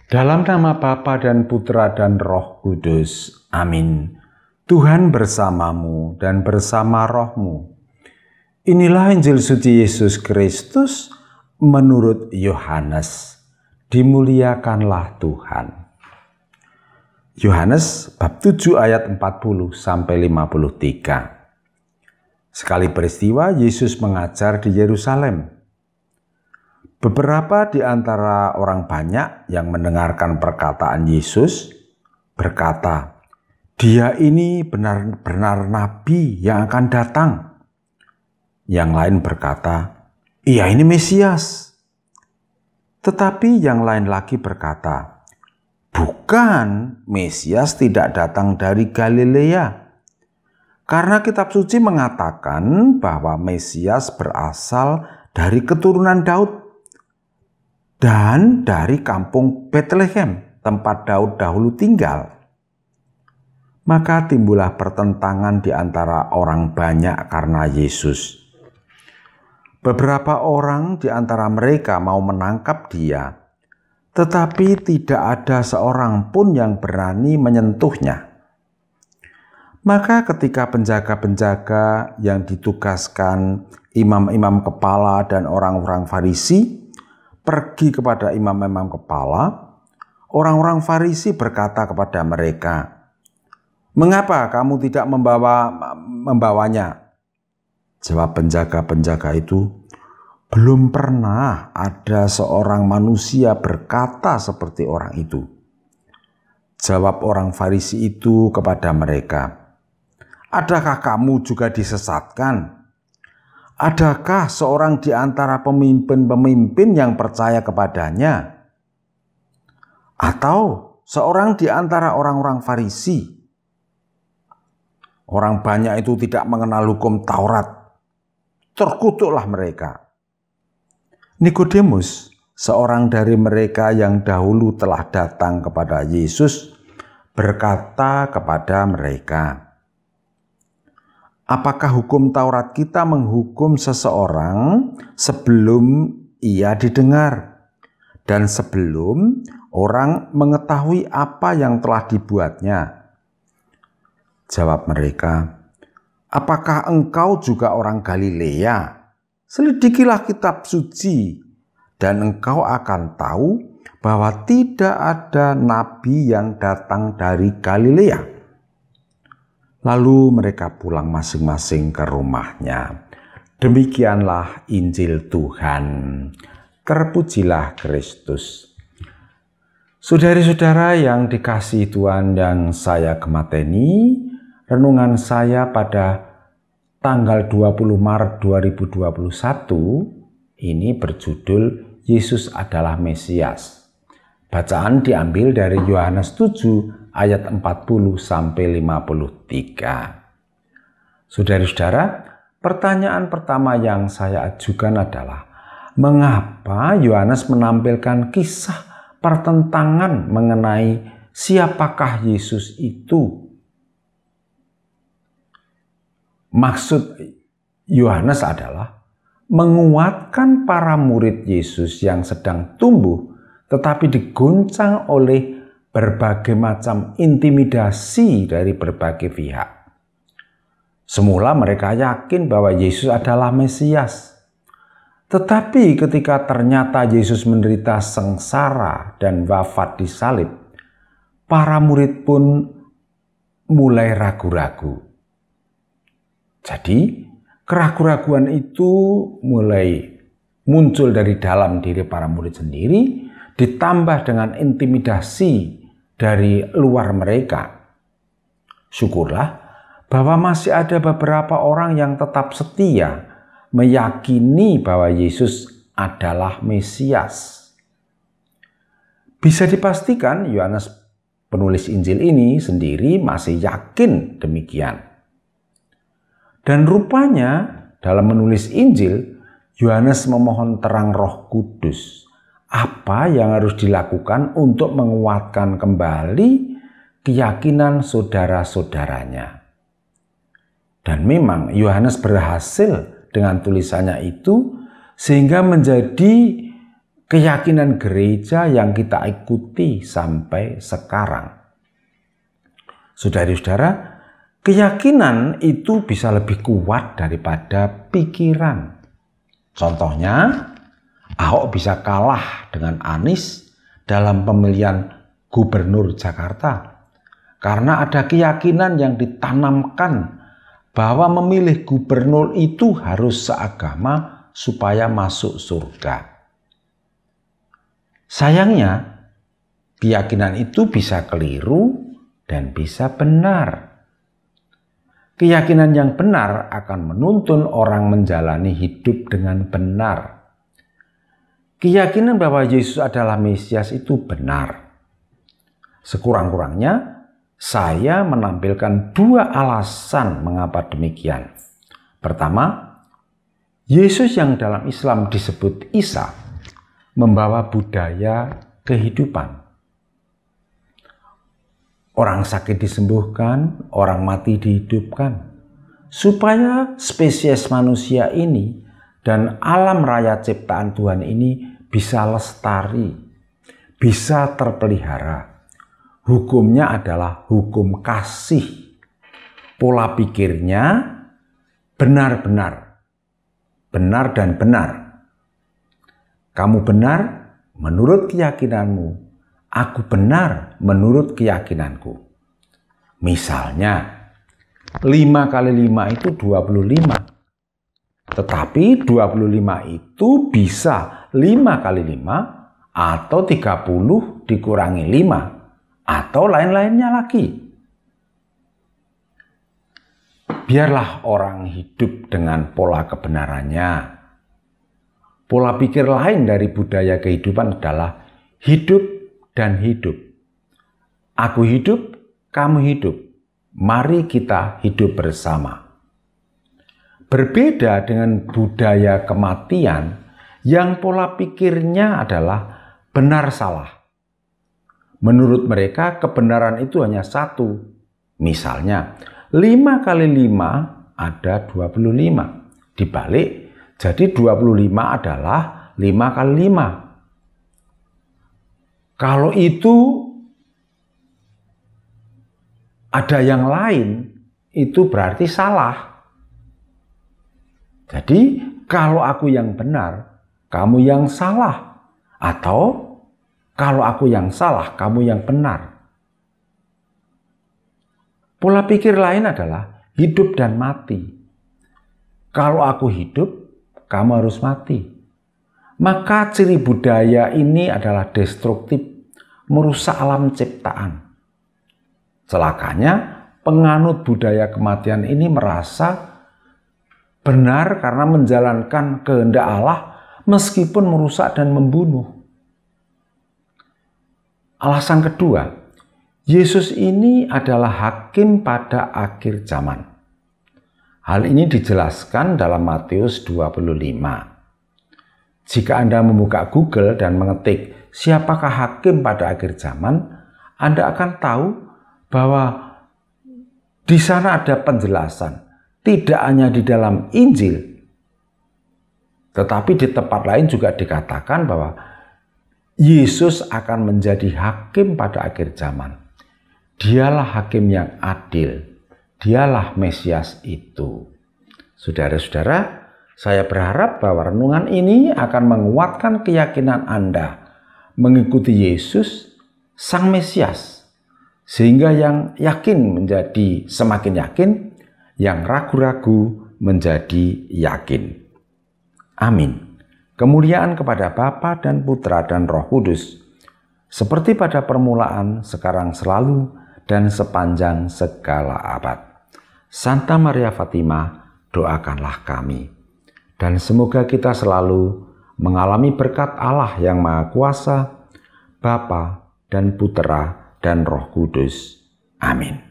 Dalam nama Bapa dan Putra dan Roh Kudus. Amin. Tuhan bersamamu dan bersama rohmu. Inilah Injil suci Yesus Kristus menurut Yohanes. Dimuliakanlah Tuhan. Yohanes bab 7 ayat 40 sampai 53. Sekali peristiwa Yesus mengajar di Yerusalem. Beberapa di antara orang banyak yang mendengarkan perkataan Yesus berkata, "Dia ini benar-benar nabi yang akan datang." Yang lain berkata, "Ia ini Mesias." Tetapi yang lain lagi berkata, "Bukan, Mesias tidak datang dari Galilea. Karena kitab suci mengatakan bahwa Mesias berasal dari keturunan Daud dan dari kampung Betlehem, tempat Daud dahulu tinggal." Maka timbullah pertentangan di antara orang banyak karena Yesus. Beberapa orang di antara mereka mau menangkap dia, tetapi tidak ada seorang pun yang berani menyentuhnya. Maka ketika penjaga-penjaga yang ditugaskan imam-imam kepala dan orang-orang Farisi pergi kepada imam-imam kepala, orang-orang Farisi berkata kepada mereka, "Mengapa kamu tidak membawanya?" Jawab penjaga-penjaga itu, "Belum pernah ada seorang manusia berkata seperti orang itu." Jawab orang Farisi itu kepada mereka, "Adakah kamu juga disesatkan? Adakah seorang di antara pemimpin-pemimpin yang percaya kepadanya? Atau seorang di antara orang-orang Farisi? Orang banyak itu tidak mengenal hukum Taurat." Terkutuklah mereka. Nikodemus, seorang dari mereka yang dahulu telah datang kepada Yesus, berkata kepada mereka, "Apakah hukum Taurat kita menghukum seseorang sebelum ia didengar dan sebelum orang mengetahui apa yang telah dibuatnya?" Jawab mereka, "Apakah engkau juga orang Galilea? Selidikilah kitab suci dan engkau akan tahu bahwa tidak ada nabi yang datang dari Galilea." Lalu mereka pulang masing-masing ke rumahnya. Demikianlah Injil Tuhan. Terpujilah Kristus. Saudari-saudara yang dikasihi Tuhan yang saya gemateni, renungan saya pada tanggal 20 Maret 2021 ini berjudul Yesus adalah Mesias. Bacaan diambil dari Yohanes 7 ayat 40 sampai 53. Saudara-saudara, pertanyaan pertama yang saya ajukan adalah, mengapa Yohanes menampilkan kisah pertentangan mengenai siapakah Yesus itu? Maksud Yohanes adalah menguatkan para murid Yesus yang sedang tumbuh tetapi digoncang oleh berbagai macam intimidasi dari berbagai pihak. Semula mereka yakin bahwa Yesus adalah Mesias. Tetapi ketika ternyata Yesus menderita sengsara dan wafat di salib, para murid pun mulai ragu-ragu. Jadi keraguan-raguan itu mulai muncul dari dalam diri para murid sendiri, ditambah dengan intimidasi dari luar mereka. Syukurlah bahwa masih ada beberapa orang yang tetap setia meyakini bahwa Yesus adalah Mesias. Bisa dipastikan Yohanes penulis Injil ini sendiri masih yakin demikian. Dan rupanya dalam menulis Injil, Yohanes memohon terang Roh Kudus. Apa yang harus dilakukan untuk menguatkan kembali keyakinan saudara-saudaranya. Dan memang Yohanes berhasil dengan tulisannya itu, sehingga menjadi keyakinan gereja yang kita ikuti sampai sekarang. Saudara-saudara, keyakinan itu bisa lebih kuat daripada pikiran. Contohnya, Ahok bisa kalah dengan Anies dalam pemilihan gubernur Jakarta karena ada keyakinan yang ditanamkan bahwa memilih gubernur itu harus seagama supaya masuk surga. Sayangnya, keyakinan itu bisa keliru dan bisa benar. Keyakinan yang benar akan menuntun orang menjalani hidup dengan benar. Keyakinan bahwa Yesus adalah Mesias itu benar. Sekurang-kurangnya, saya menampilkan 2 alasan mengapa demikian. Pertama, Yesus yang dalam Islam disebut Isa membawa budaya kehidupan. Orang sakit disembuhkan, orang mati dihidupkan. Supaya spesies manusia ini dan alam raya ciptaan Tuhan ini bisa lestari, bisa terpelihara. Hukumnya adalah hukum kasih. Pola pikirnya benar-benar, benar dan benar. Kamu benar menurut keyakinanmu. Aku benar menurut keyakinanku. Misalnya, 5 kali 5 itu 25. Tetapi 25 itu bisa 5 kali 5 atau 30 dikurangi 5 atau lain-lainnya lagi. Biarlah orang hidup dengan pola kebenarannya. Pola pikir lain dari budaya kehidupan adalah hidup dan hidup. Aku hidup, kamu hidup. Mari kita hidup bersama. Berbeda dengan budaya kematian yang pola pikirnya adalah benar salah. Menurut mereka kebenaran itu hanya satu. Misalnya 5 kali 5 ada 25. Dibalik jadi 25 adalah 5 kali 5. Kalau itu ada yang lain, itu berarti salah. Jadi, kalau aku yang benar, kamu yang salah. Atau, kalau aku yang salah, kamu yang benar. Pola pikir lain adalah hidup dan mati. Kalau aku hidup, kamu harus mati. Maka ciri budaya ini adalah destruktif, merusak alam ciptaan. Celakanya, penganut budaya kematian ini merasa benar karena menjalankan kehendak Allah meskipun merusak dan membunuh. Alasan kedua, Yesus ini adalah hakim pada akhir zaman. Hal ini dijelaskan dalam Matius 25. Jika Anda membuka Google dan mengetik siapakah hakim pada akhir zaman, Anda akan tahu bahwa di sana ada penjelasan. Tidak hanya di dalam Injil, tetapi di tempat lain juga dikatakan bahwa Yesus akan menjadi hakim pada akhir zaman. Dialah hakim yang adil. Dialah Mesias itu. Saudara-saudara, saya berharap bahwa renungan ini akan menguatkan keyakinan Anda mengikuti Yesus, Sang Mesias, sehingga yang yakin menjadi semakin yakin, yang ragu-ragu menjadi yakin. Amin. Kemuliaan kepada Bapa dan Putra dan Roh Kudus, seperti pada permulaan, sekarang, selalu, dan sepanjang segala abad. Santa Maria Fatima, doakanlah kami. Dan semoga kita selalu mengalami berkat Allah yang Maha Kuasa, Bapa dan Putra dan Roh Kudus. Amin.